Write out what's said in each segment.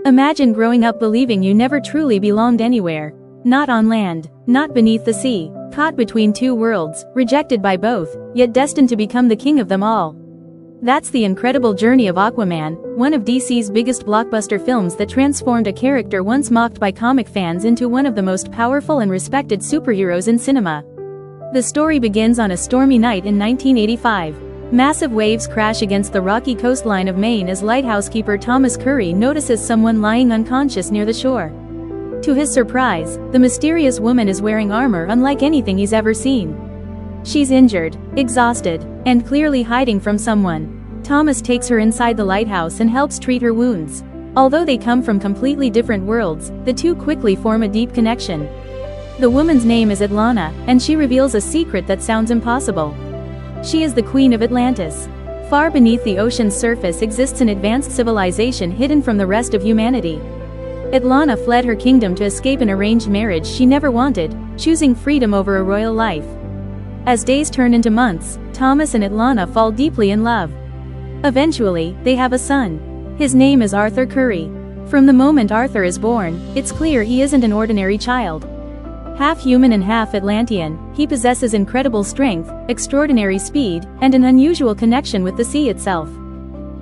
Imagine growing up believing you never truly belonged anywhere. Not on land, not beneath the sea, caught between two worlds, rejected by both, yet destined to become the king of them all. That's the incredible journey of Aquaman, one of DC's biggest blockbuster films that transformed a character once mocked by comic fans into one of the most powerful and respected superheroes in cinema. The story begins on a stormy night in 1985. Massive waves crash against the rocky coastline of Maine as lighthouse keeper Thomas Curry notices someone lying unconscious near the shore. To his surprise, the mysterious woman is wearing armor unlike anything he's ever seen. She's injured, exhausted, and clearly hiding from someone. Thomas takes her inside the lighthouse and helps treat her wounds. Although they come from completely different worlds, the two quickly form a deep connection. The woman's name is Atlanta, and she reveals a secret that sounds impossible. She is the Queen of Atlantis. Far beneath the ocean's surface exists an advanced civilization hidden from the rest of humanity. Atlanta fled her kingdom to escape an arranged marriage she never wanted, choosing freedom over a royal life. As days turn into months, Thomas and Atlanta fall deeply in love. Eventually, they have a son. His name is Arthur Curry. From the moment Arthur is born, it's clear he isn't an ordinary child. Half human and half Atlantean, he possesses incredible strength, extraordinary speed, and an unusual connection with the sea itself.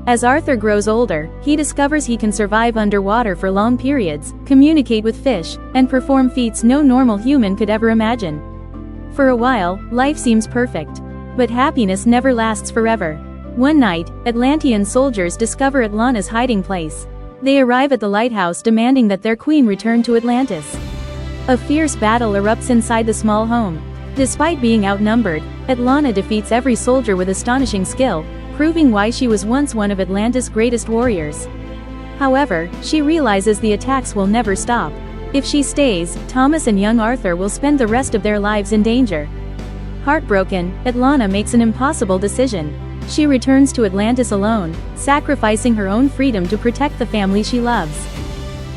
As Arthur grows older, he discovers he can survive underwater for long periods, communicate with fish, and perform feats no normal human could ever imagine. For a while, life seems perfect. But happiness never lasts forever. One night, Atlantean soldiers discover Atlanta's hiding place. They arrive at the lighthouse demanding that their queen return to Atlantis. A fierce battle erupts inside the small home. Despite being outnumbered, Atlanta defeats every soldier with astonishing skill, proving why she was once one of Atlantis' greatest warriors. However, she realizes the attacks will never stop. If she stays, Thomas and young Arthur will spend the rest of their lives in danger. Heartbroken, Atlanta makes an impossible decision. She returns to Atlantis alone, sacrificing her own freedom to protect the family she loves.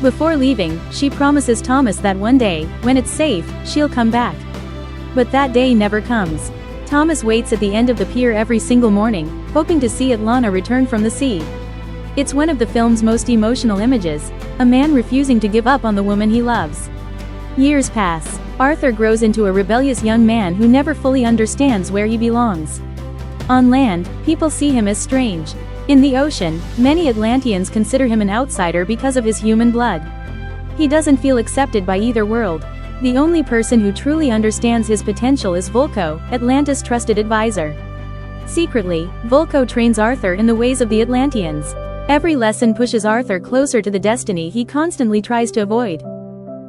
Before leaving, she promises Thomas that one day, when it's safe, she'll come back. But that day never comes. Thomas waits at the end of the pier every single morning, hoping to see Atlanta return from the sea. It's one of the film's most emotional images, a man refusing to give up on the woman he loves. Years pass. Arthur grows into a rebellious young man who never fully understands where he belongs. On land, people see him as strange. In the ocean, many Atlanteans consider him an outsider because of his human blood. He doesn't feel accepted by either world. The only person who truly understands his potential is Vulko, Atlantis' trusted advisor. Secretly, Vulko trains Arthur in the ways of the Atlanteans. Every lesson pushes Arthur closer to the destiny he constantly tries to avoid.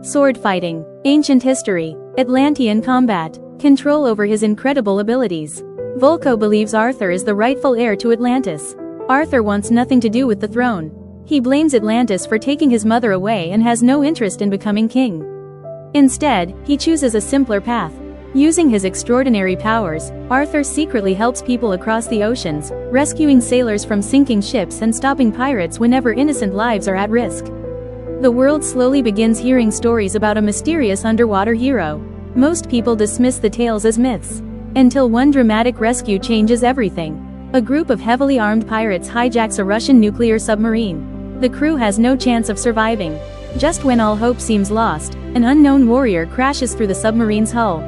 Sword fighting, ancient history, Atlantean combat, control over his incredible abilities. Vulko believes Arthur is the rightful heir to Atlantis. Arthur wants nothing to do with the throne. He blames Atlantis for taking his mother away and has no interest in becoming king. Instead, he chooses a simpler path. Using his extraordinary powers, Arthur secretly helps people across the oceans, rescuing sailors from sinking ships and stopping pirates whenever innocent lives are at risk. The world slowly begins hearing stories about a mysterious underwater hero. Most people dismiss the tales as myths. Until one dramatic rescue changes everything. A group of heavily armed pirates hijacks a Russian nuclear submarine. The crew has no chance of surviving. Just when all hope seems lost, an unknown warrior crashes through the submarine's hull.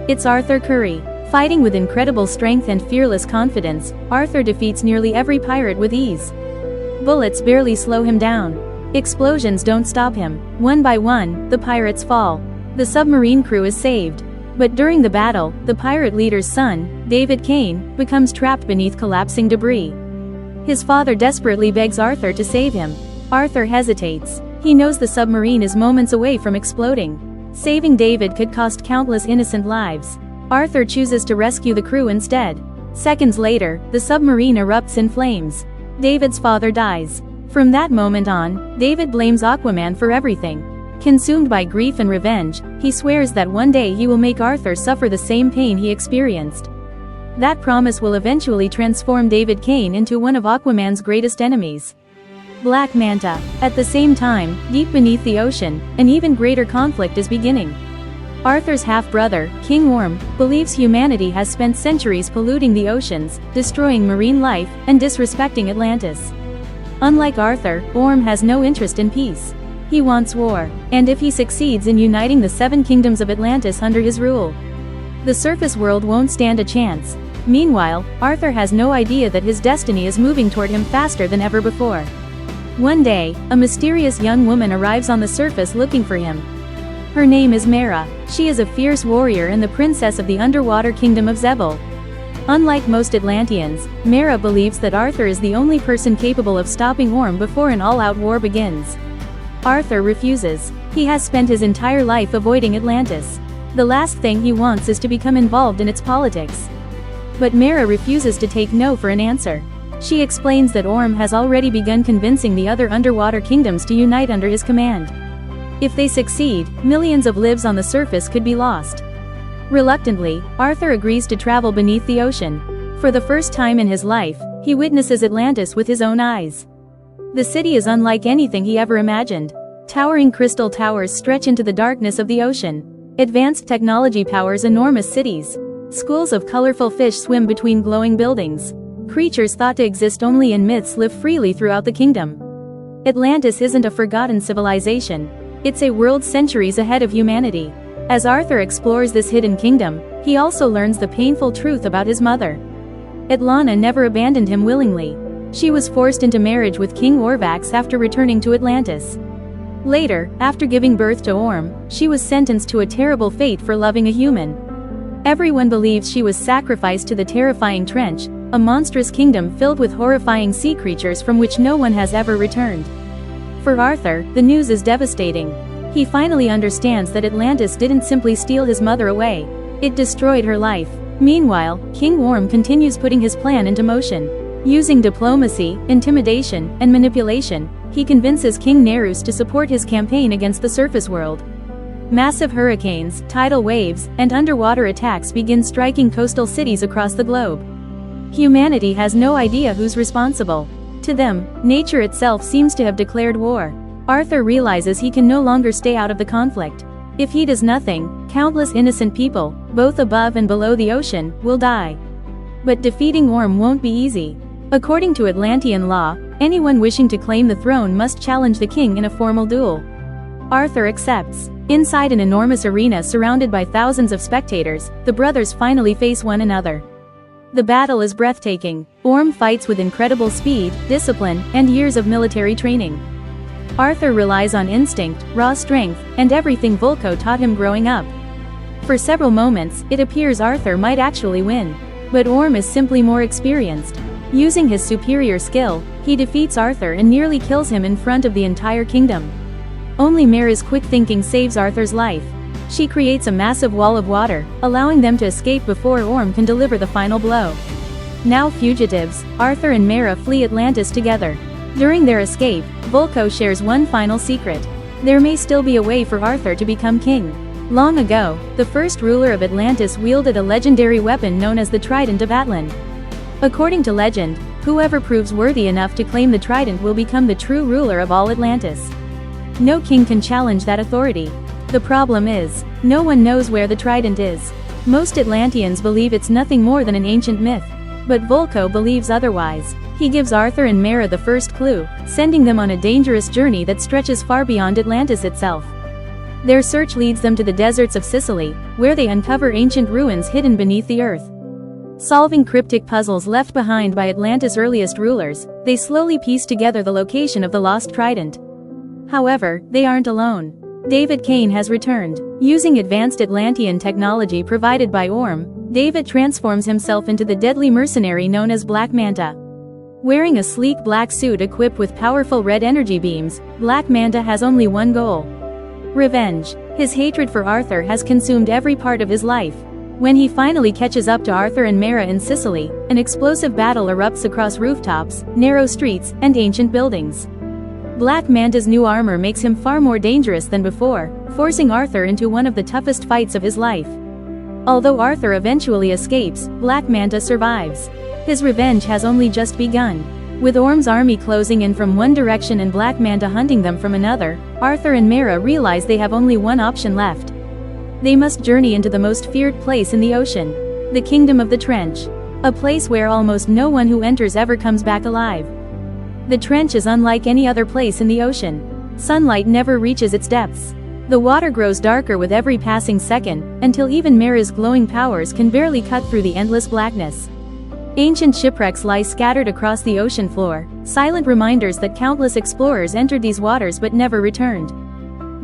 It's Arthur Curry. Fighting with incredible strength and fearless confidence, Arthur defeats nearly every pirate with ease. Bullets barely slow him down. Explosions don't stop him. One by one, the pirates fall. The submarine crew is saved. But during the battle, the pirate leader's son, David Kane, becomes trapped beneath collapsing debris. His father desperately begs Arthur to save him. Arthur hesitates. He knows the submarine is moments away from exploding. Saving David could cost countless innocent lives. Arthur chooses to rescue the crew instead. Seconds later, the submarine erupts in flames. David's father dies. From that moment on, David blames Aquaman for everything. Consumed by grief and revenge, he swears that one day he will make Arthur suffer the same pain he experienced. That promise will eventually transform David Kane into one of Aquaman's greatest enemies. Black Manta. At the same time, deep beneath the ocean, an even greater conflict is beginning. Arthur's half-brother, King Worm, believes humanity has spent centuries polluting the oceans, destroying marine life, and disrespecting Atlantis. Unlike Arthur, Orm has no interest in peace. He wants war, and if he succeeds in uniting the 7 kingdoms of Atlantis under his rule, the surface world won't stand a chance. Meanwhile, Arthur has no idea that his destiny is moving toward him faster than ever before. One day, a mysterious young woman arrives on the surface looking for him. Her name is Mara. She is a fierce warrior and the princess of the underwater kingdom of Zebel. Unlike most Atlanteans, Mara believes that Arthur is the only person capable of stopping Orm before an all-out war begins. Arthur refuses. He has spent his entire life avoiding Atlantis. The last thing he wants is to become involved in its politics. But Mara refuses to take no for an answer. She explains that Orm has already begun convincing the other underwater kingdoms to unite under his command. If they succeed, millions of lives on the surface could be lost. Reluctantly, Arthur agrees to travel beneath the ocean. For the first time in his life, he witnesses Atlantis with his own eyes. The city is unlike anything he ever imagined. Towering crystal towers stretch into the darkness of the ocean. Advanced technology powers enormous cities. Schools of colorful fish swim between glowing buildings. Creatures thought to exist only in myths live freely throughout the kingdom. Atlantis isn't a forgotten civilization. It's a world centuries ahead of humanity. As Arthur explores this hidden kingdom, he also learns the painful truth about his mother. Atlana never abandoned him willingly. She was forced into marriage with King Orvax after returning to Atlantis. Later, after giving birth to Orm, she was sentenced to a terrible fate for loving a human. Everyone believes she was sacrificed to the terrifying Trench, a monstrous kingdom filled with horrifying sea creatures from which no one has ever returned. For Arthur, the news is devastating. He finally understands that Atlantis didn't simply steal his mother away. It destroyed her life. Meanwhile, King Orm continues putting his plan into motion. Using diplomacy, intimidation, and manipulation, he convinces King Nerus to support his campaign against the surface world. Massive hurricanes, tidal waves, and underwater attacks begin striking coastal cities across the globe. Humanity has no idea who's responsible. To them, nature itself seems to have declared war. Arthur realizes he can no longer stay out of the conflict. If he does nothing, countless innocent people, both above and below the ocean, will die. But defeating Orm won't be easy. According to Atlantean law, anyone wishing to claim the throne must challenge the king in a formal duel. Arthur accepts. Inside an enormous arena surrounded by thousands of spectators, the brothers finally face one another. The battle is breathtaking. Orm fights with incredible speed, discipline, and years of military training. Arthur relies on instinct, raw strength, and everything Vulko taught him growing up. For several moments, it appears Arthur might actually win. But Orm is simply more experienced. Using his superior skill, he defeats Arthur and nearly kills him in front of the entire kingdom. Only Mara's quick thinking saves Arthur's life. She creates a massive wall of water, allowing them to escape before Orm can deliver the final blow. Now fugitives, Arthur and Mara flee Atlantis together. During their escape, Vulko shares one final secret. There may still be a way for Arthur to become king. Long ago, the first ruler of Atlantis wielded a legendary weapon known as the Trident of Atlan. According to legend, whoever proves worthy enough to claim the trident will become the true ruler of all Atlantis. No king can challenge that authority. The problem is, no one knows where the trident is. Most Atlanteans believe it's nothing more than an ancient myth. But Vulko believes otherwise. He gives Arthur and Mara the first clue, sending them on a dangerous journey that stretches far beyond Atlantis itself. Their search leads them to the deserts of Sicily, where they uncover ancient ruins hidden beneath the earth. Solving cryptic puzzles left behind by Atlantis' earliest rulers, they slowly piece together the location of the lost trident. However, they aren't alone. David Kane has returned. Using advanced Atlantean technology provided by Orm, David transforms himself into the deadly mercenary known as Black Manta. Wearing a sleek black suit equipped with powerful red energy beams, Black Manta has only one goal: revenge. His hatred for Arthur has consumed every part of his life. When he finally catches up to Arthur and Mara in Sicily, an explosive battle erupts across rooftops, narrow streets, and ancient buildings. Black Manta's new armor makes him far more dangerous than before, forcing Arthur into one of the toughest fights of his life. Although Arthur eventually escapes, Black Manta survives. His revenge has only just begun. With Orm's army closing in from one direction and Black Manta hunting them from another, Arthur and Mara realize they have only one option left. They must journey into the most feared place in the ocean, the Kingdom of the Trench. A place where almost no one who enters ever comes back alive. The trench is unlike any other place in the ocean. Sunlight never reaches its depths. The water grows darker with every passing second, until even Mera's glowing powers can barely cut through the endless blackness. Ancient shipwrecks lie scattered across the ocean floor, silent reminders that countless explorers entered these waters but never returned.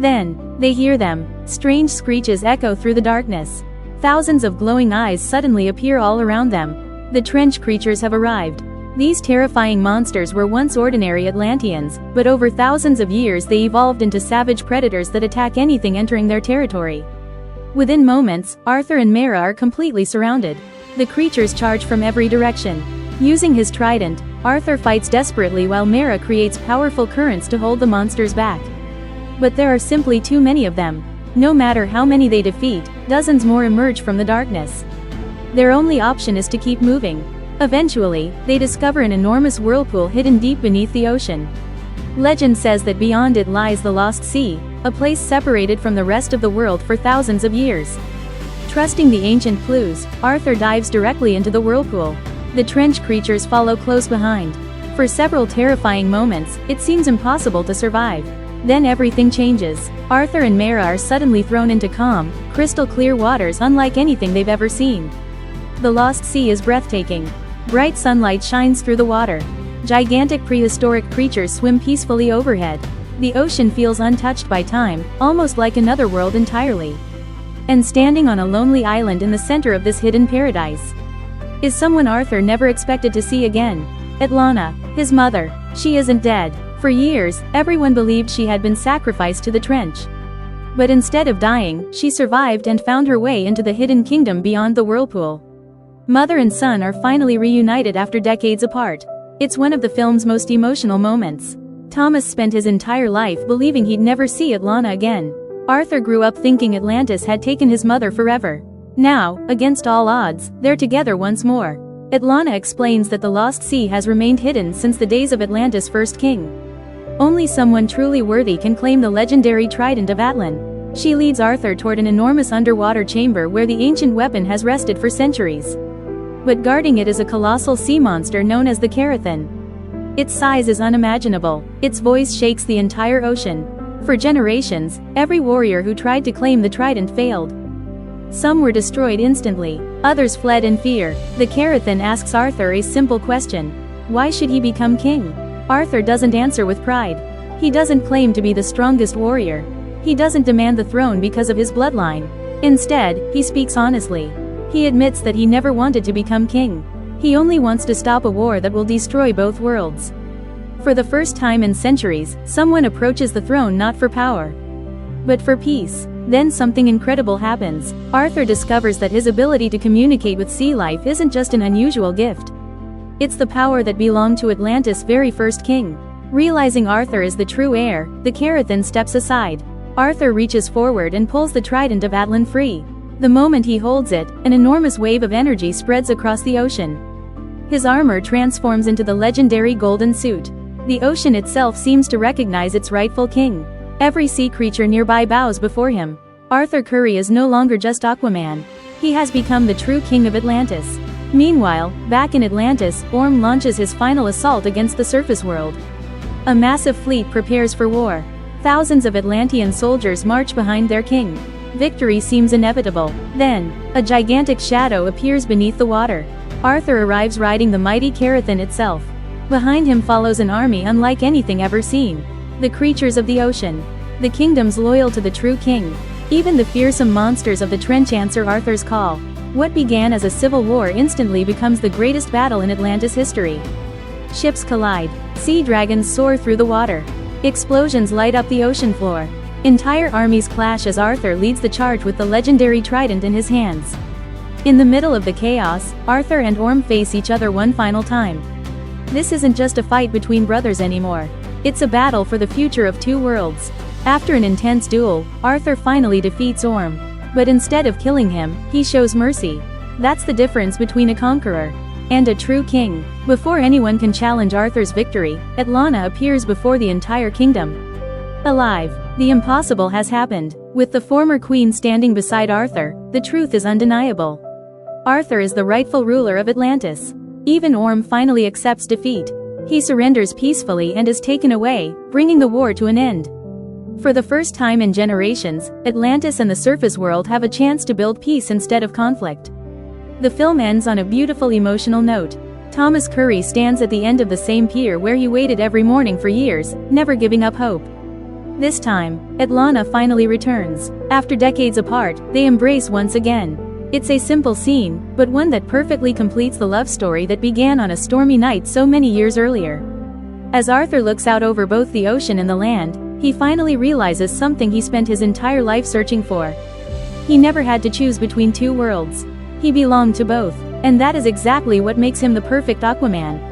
Then, they hear them. Strange screeches echo through the darkness. Thousands of glowing eyes suddenly appear all around them. The trench creatures have arrived. These terrifying monsters were once ordinary Atlanteans, but over thousands of years they evolved into savage predators that attack anything entering their territory. Within moments, Arthur and Mera are completely surrounded. The creatures charge from every direction. Using his trident, Arthur fights desperately while Mera creates powerful currents to hold the monsters back. But there are simply too many of them. No matter how many they defeat, dozens more emerge from the darkness. Their only option is to keep moving. Eventually, they discover an enormous whirlpool hidden deep beneath the ocean. Legend says that beyond it lies the Lost Sea, a place separated from the rest of the world for thousands of years. Trusting the ancient clues, Arthur dives directly into the whirlpool. The trench creatures follow close behind. For several terrifying moments, it seems impossible to survive. Then everything changes. Arthur and Mera are suddenly thrown into calm, crystal clear waters unlike anything they've ever seen. The Lost Sea is breathtaking. Bright sunlight shines through the water. Gigantic prehistoric creatures swim peacefully overhead. The ocean feels untouched by time, almost like another world entirely. And standing on a lonely island in the center of this hidden paradise is someone Arthur never expected to see again. Atlana, his mother. She isn't dead. For years, everyone believed she had been sacrificed to the trench. But instead of dying, she survived and found her way into the hidden kingdom beyond the whirlpool. Mother and son are finally reunited after decades apart. It's one of the film's most emotional moments. Thomas spent his entire life believing he'd never see Atlana again. Arthur grew up thinking Atlantis had taken his mother forever. Now, against all odds, they're together once more. Atlana explains that the Lost Sea has remained hidden since the days of Atlantis' first king. Only someone truly worthy can claim the legendary Trident of Atlan. She leads Arthur toward an enormous underwater chamber where the ancient weapon has rested for centuries. But guarding it is a colossal sea monster known as the Karathan. Its size is unimaginable. Its voice shakes the entire ocean. For generations, every warrior who tried to claim the trident failed. Some were destroyed instantly. Others fled in fear. The Karathan asks Arthur a simple question. Why should he become king? Arthur doesn't answer with pride. He doesn't claim to be the strongest warrior. He doesn't demand the throne because of his bloodline. Instead, he speaks honestly. He admits that he never wanted to become king. He only wants to stop a war that will destroy both worlds. For the first time in centuries, someone approaches the throne not for power, but for peace. Then something incredible happens. Arthur discovers that his ability to communicate with sea life isn't just an unusual gift. It's the power that belonged to Atlantis' very first king. Realizing Arthur is the true heir, the Karathan steps aside. Arthur reaches forward and pulls the Trident of Atlan free. The moment he holds it, an enormous wave of energy spreads across the ocean. His armor transforms into the legendary golden suit. The ocean itself seems to recognize its rightful king. Every sea creature nearby bows before him. Arthur Curry is no longer just Aquaman. He has become the true King of Atlantis. Meanwhile, back in Atlantis, Orm launches his final assault against the surface world. A massive fleet prepares for war. Thousands of Atlantean soldiers march behind their king. Victory seems inevitable. Then, a gigantic shadow appears beneath the water. Arthur arrives riding the mighty Karathan itself. Behind him follows an army unlike anything ever seen. The creatures of the ocean. The kingdoms loyal to the true king. Even the fearsome monsters of the trench answer Arthur's call. What began as a civil war instantly becomes the greatest battle in Atlantis history. Ships collide. Sea dragons soar through the water. Explosions light up the ocean floor. Entire armies clash as Arthur leads the charge with the legendary trident in his hands. In the middle of the chaos, Arthur and Orm face each other one final time. This isn't just a fight between brothers anymore. It's a battle for the future of two worlds. After an intense duel, Arthur finally defeats Orm. But instead of killing him, he shows mercy. That's the difference between a conqueror and a true king. Before anyone can challenge Arthur's victory, Atlana appears before the entire kingdom. Alive. The impossible has happened. With the former queen standing beside Arthur, the truth is undeniable. Arthur is the rightful ruler of Atlantis. Even Orm finally accepts defeat. He surrenders peacefully and is taken away, bringing the war to an end. For the first time in generations, Atlantis and the surface world have a chance to build peace instead of conflict. The film ends on a beautiful emotional note. Thomas Curry stands at the end of the same pier where he waited every morning for years, never giving up hope. This time, Atlana finally returns. After decades apart, they embrace once again. It's a simple scene, but one that perfectly completes the love story that began on a stormy night so many years earlier. As Arthur looks out over both the ocean and the land, he finally realizes something he spent his entire life searching for. He never had to choose between two worlds. He belonged to both, and that is exactly what makes him the perfect Aquaman.